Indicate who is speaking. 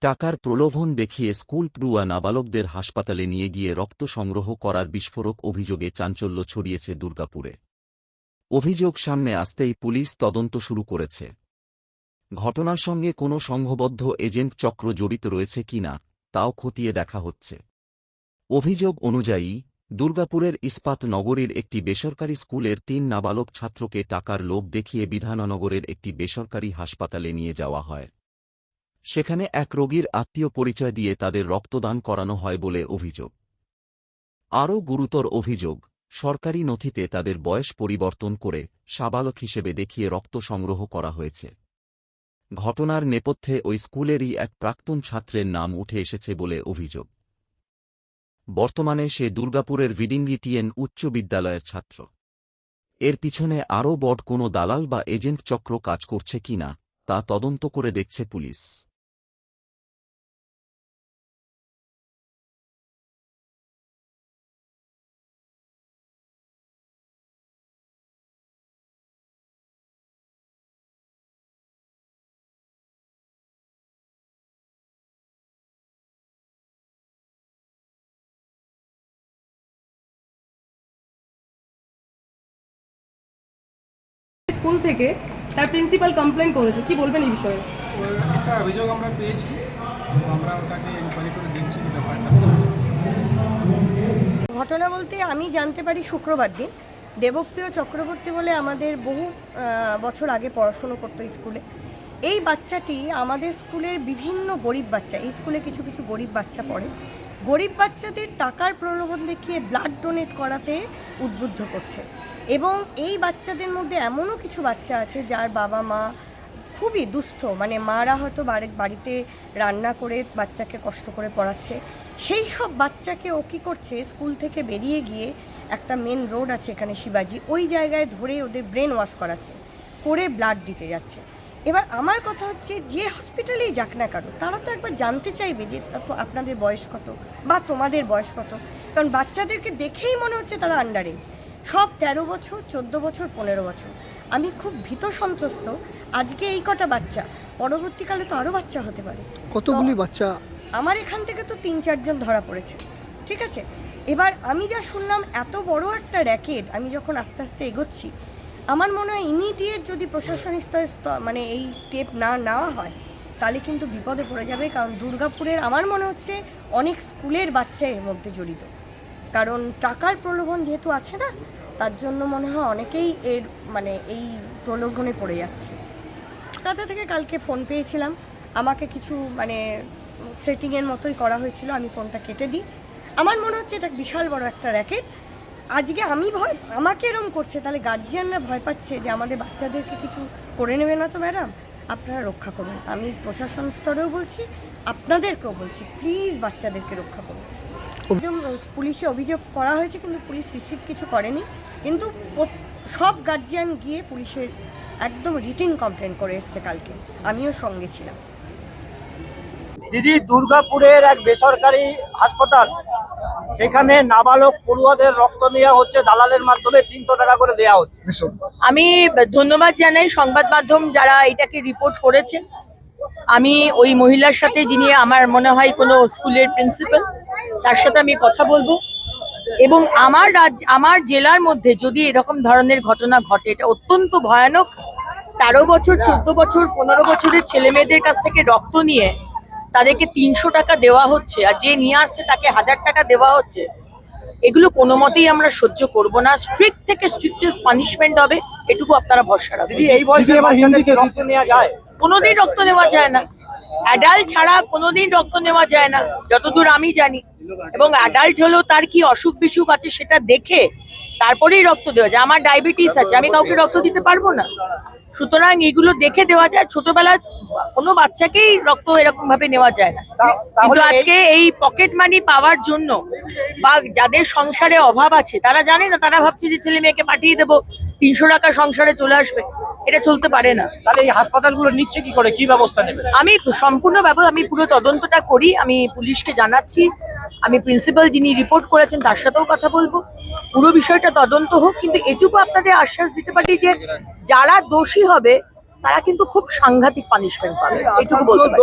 Speaker 1: টাকার প্রলোভন দেখিয়ে স্কুল পড়ুয়া নাবালকদের হাসপাতালে নিয়ে গিয়ে রক্ত সংগ্রহ করার বিস্ফোরক অভিযোগে চাঞ্চল্য ছড়িয়েছে দুর্গাপুরে। অভিযোগ সামনে আসতেই পুলিশ তদন্ত শুরু করেছে। ঘটনার সঙ্গে কোনো সংঘবদ্ধ এজেন্ট চক্র জড়িত রয়েছে কিনা তাও খতিয়ে দেখা হচ্ছে। অভিযোগ অনুযায়ী দুর্গাপুরের ইস্পাত নগরীর একটি বেসরকারি স্কুলের ৩ নাবালক ছাত্রকে টাকার লোভ দেখিয়ে বিধাননগরের একটি বেসরকারি হাসপাতালে নিয়ে যাওয়া হয়। সেখানে এক রোগীর আত্মীয় পরিচয় দিয়ে তাদের রক্তদান করানো হয় বলে অভিযোগ। আরও গুরুতর অভিযোগ, সরকারি নথিতে তাদের বয়স পরিবর্তন করে সাবালক হিসেবে দেখিয়ে রক্ত সংগ্রহ করা হয়েছে। ঘটনার নেপথ্যে ওই স্কুলেরই এক প্রাক্তন ছাত্রের নাম উঠে এসেছে বলে অভিযোগ। বর্তমানে সে দুর্গাপুরের ভিডিংলিটিএন উচ্চ বিদ্যালয়ের ছাত্র। এর পিছনে আরও বড় কোনো দালাল বা এজেন্ট চক্র কাজ করছে কিনা তা তদন্ত করে দেখছে পুলিশ।
Speaker 2: স্কুল থেকে তার প্রিন্সিপাল কমপ্লেন করেছে, কি বলবেন এই বিষয়ে?
Speaker 3: একটা অভিযোগ আমরা পেয়েছি, আমরা ওটাকে ইনকোয়ারি করে দেখছি ব্যাপারটা।
Speaker 4: ঘটনা বলতে আমি জানতে পারি শুক্রবার দিন দেবপ্রিয় চক্রবর্তী বলে আমাদের বহু বছর আগে পড়াশুনো করতো স্কুলে। এই বাচ্চাটি আমাদের স্কুলের বিভিন্ন গরিব বাচ্চা, এই স্কুলে কিছু কিছু গরিব বাচ্চা পড়ে, গরিব বাচ্চাদের টাকার প্রলোভন দেখিয়ে ব্লাড ডোনেট করাতে উদ্বুদ্ধ করছে। এবং এই বাচ্চাদের মধ্যে এমনও কিছু বাচ্চা আছে যার বাবা মা খুবই দুস্থ, মানে মারা হয়তো বাড়িতে রান্না করে বাচ্চাকে কষ্ট করে পড়াচ্ছে। সেই সব বাচ্চাকে ও কী করছে, স্কুল থেকে বেরিয়ে গিয়ে একটা মেন রোড আছে এখানে শিবাজি, ওই জায়গায় ধরে ওদের ব্রেন ওয়াশ করাচ্ছে, করে ব্লাড দিতে যাচ্ছে। এবার আমার কথা হচ্ছে, যে হসপিটালেই যাক না কারো, তারা তো একবার জানতে চাইবে যে আপনাদের বয়স কত বা তোমাদের বয়স কত, কারণ বাচ্চাদেরকে দেখেই মনে হচ্ছে তারা আন্ডার এজ, সব 13 বছর, 14 বছর, 15 বছর। আমি খুব ভীত সন্ত্রস্ত। আজকে এই কটা বাচ্চা, পরবর্তীকালে তো আরও বাচ্চা হতে পারে।
Speaker 5: কতগুলি বাচ্চা?
Speaker 4: আমার এখান থেকে তো 3-4 জন ধরা পড়েছে, ঠিক আছে। এবার আমি যা শুনলাম এত বড় একটা র্যাকেট, আমি যখন আস্তে আস্তে এগোচ্ছি, আমার মনে হয় ইমিডিয়েট যদি প্রশাসনিক স্তরে মানে এই স্টেপ না নেওয়া হয় তাহলে কিন্তু বিপদে পড়ে যাবে। কারণ দুর্গাপুরের আমার মনে হচ্ছে অনেক স্কুলের বাচ্চা এর মধ্যে জড়িত, কারণ টাকার প্রলোভন যেহেতু আছে না, তার জন্য মনে হয় অনেকেই এর মানে এই প্রলোভনে পড়ে যাচ্ছে। কলকাতা থেকে কালকে ফোন পেয়েছিলাম, আমাকে কিছু মানে থ্রেটিংয়ের মতোই করা হয়েছিল, আমি ফোনটা কেটে দিই। আমার মনে হচ্ছে এটা বিশাল বড় একটা র্যাকেট। আজকে আমাকে এরম করছে, তাহলে গার্জিয়ানরা ভয় পাচ্ছে যে আমাদের বাচ্চাদেরকে কিছু করে নেবে না তো ম্যাডাম, আপনারা রক্ষা করুন। আমি প্রশাসন স্তরেও বলছি, আপনাদেরকেও বলছি, প্লিজ বাচ্চাদেরকে রক্ষা করুন। পুলিশে অভিযোগ করা হয়েছে, কিন্তু পুলিশ রিসিভ কিছু করেনি, কিন্তু সব গার্জিয়ান গিয়ে পুলিশের একদম রিটিন কমপ্লেন করে এসছে কালকে, আমিও সঙ্গে ছিলাম।
Speaker 6: দিদি, দুর্গাপুরের এক বেসরকারি হাসপাতাল, সেখানে নাবালক পড়ুয়াদের রক্ত নেওয়া হচ্ছে দালালের মাধ্যমে, 300 টাকা করে দেওয়া হচ্ছে।
Speaker 7: আমি ধন্যবাদ জানাই সংবাদ মাধ্যম যারা এটাকে রিপোর্ট করেছেন। আমি ওই মহিলার সাথে, যিনি আমার মনে হয় কোনো স্কুলের প্রিন্সিপাল, তার সাথে আমি কথা বলবো। এবং আমার জেলার মধ্যে যদি এরকম ধরনের ঘটনা ঘটে, এটা অত্যন্ত ভয়ানক। 13 বছর, 14 বছর, 15 বছরের ছেলে মেয়েদের কাছ থেকে রক্ত নিয়ে তাদেরকে 300 টাকা দেওয়া হচ্ছে, আর যে নিয়ে আসছে তাকে 1000 টাকা দেওয়া হচ্ছে। এগুলো কোনো মতেই আমরা সহ্য করব না। স্ট্রিক্ট থেকে স্ট্রিক্টেস্ট পানিশমেন্ট হবে, এটুকু আপনারা ভরসা রাখবেন।
Speaker 6: দিদি, এই বয়সে বাচ্চাদেরকে রক্ত নেওয়া যায়?
Speaker 7: কোনোদিন রক্ত নেওয়া যায় না, অ্যাডাল্ট ছাড়া কোনোদিন রক্ত নেওয়া যায় না যতদূর আমি জানি। এবং অ্যাডাল্ট হলেও তার কি অসুখ বিসুখ আছে সেটা দেখে তারপরেই রক্ত দেওয়া যায়। আমার ডায়াবেটিস আছে, আমি কাউকে রক্ত দিতে পারবো না, সুতরাং এগুলো দেখে দেওয়া যায়। ছোটবেলায় কোনো বাচ্চাকেই রক্ত এরকম ভাবে নেওয়া যায় না। কিন্তু আজকে এই পকেট মানি পাওয়ার জন্য বা যাদের সংসারে অভাব আছে তারা জানে না, তারা ভাবছে যে ছেলে মেয়েকে পাঠিয়ে দেবো, 300 টাকা সংসারে চলে আসবে। এটা চলতে পারে না।
Speaker 6: তাহলে এই হাসপাতালগুলো নিচ্ছে কি করে, কি ব্যবস্থা নেবে?
Speaker 7: আমি সম্পূর্ণ আমি পুরো তদন্তটা করি, আমি পুলিশকে জানাচ্ছি। আমি প্রিন্সিপাল যিনি রিপোর্ট করেছেন তার সাথেও কথা বলবো, পুরো বিষয়টা তদন্ত হোক। কিন্তু এটুকু আপনাদের আশ্বাস দিতে পারি যে যারা দোষী হবে তারা কিন্তু খুব সাংঘাতিক পানিশমেন্ট পাবে, এটুকু বলতে পারি।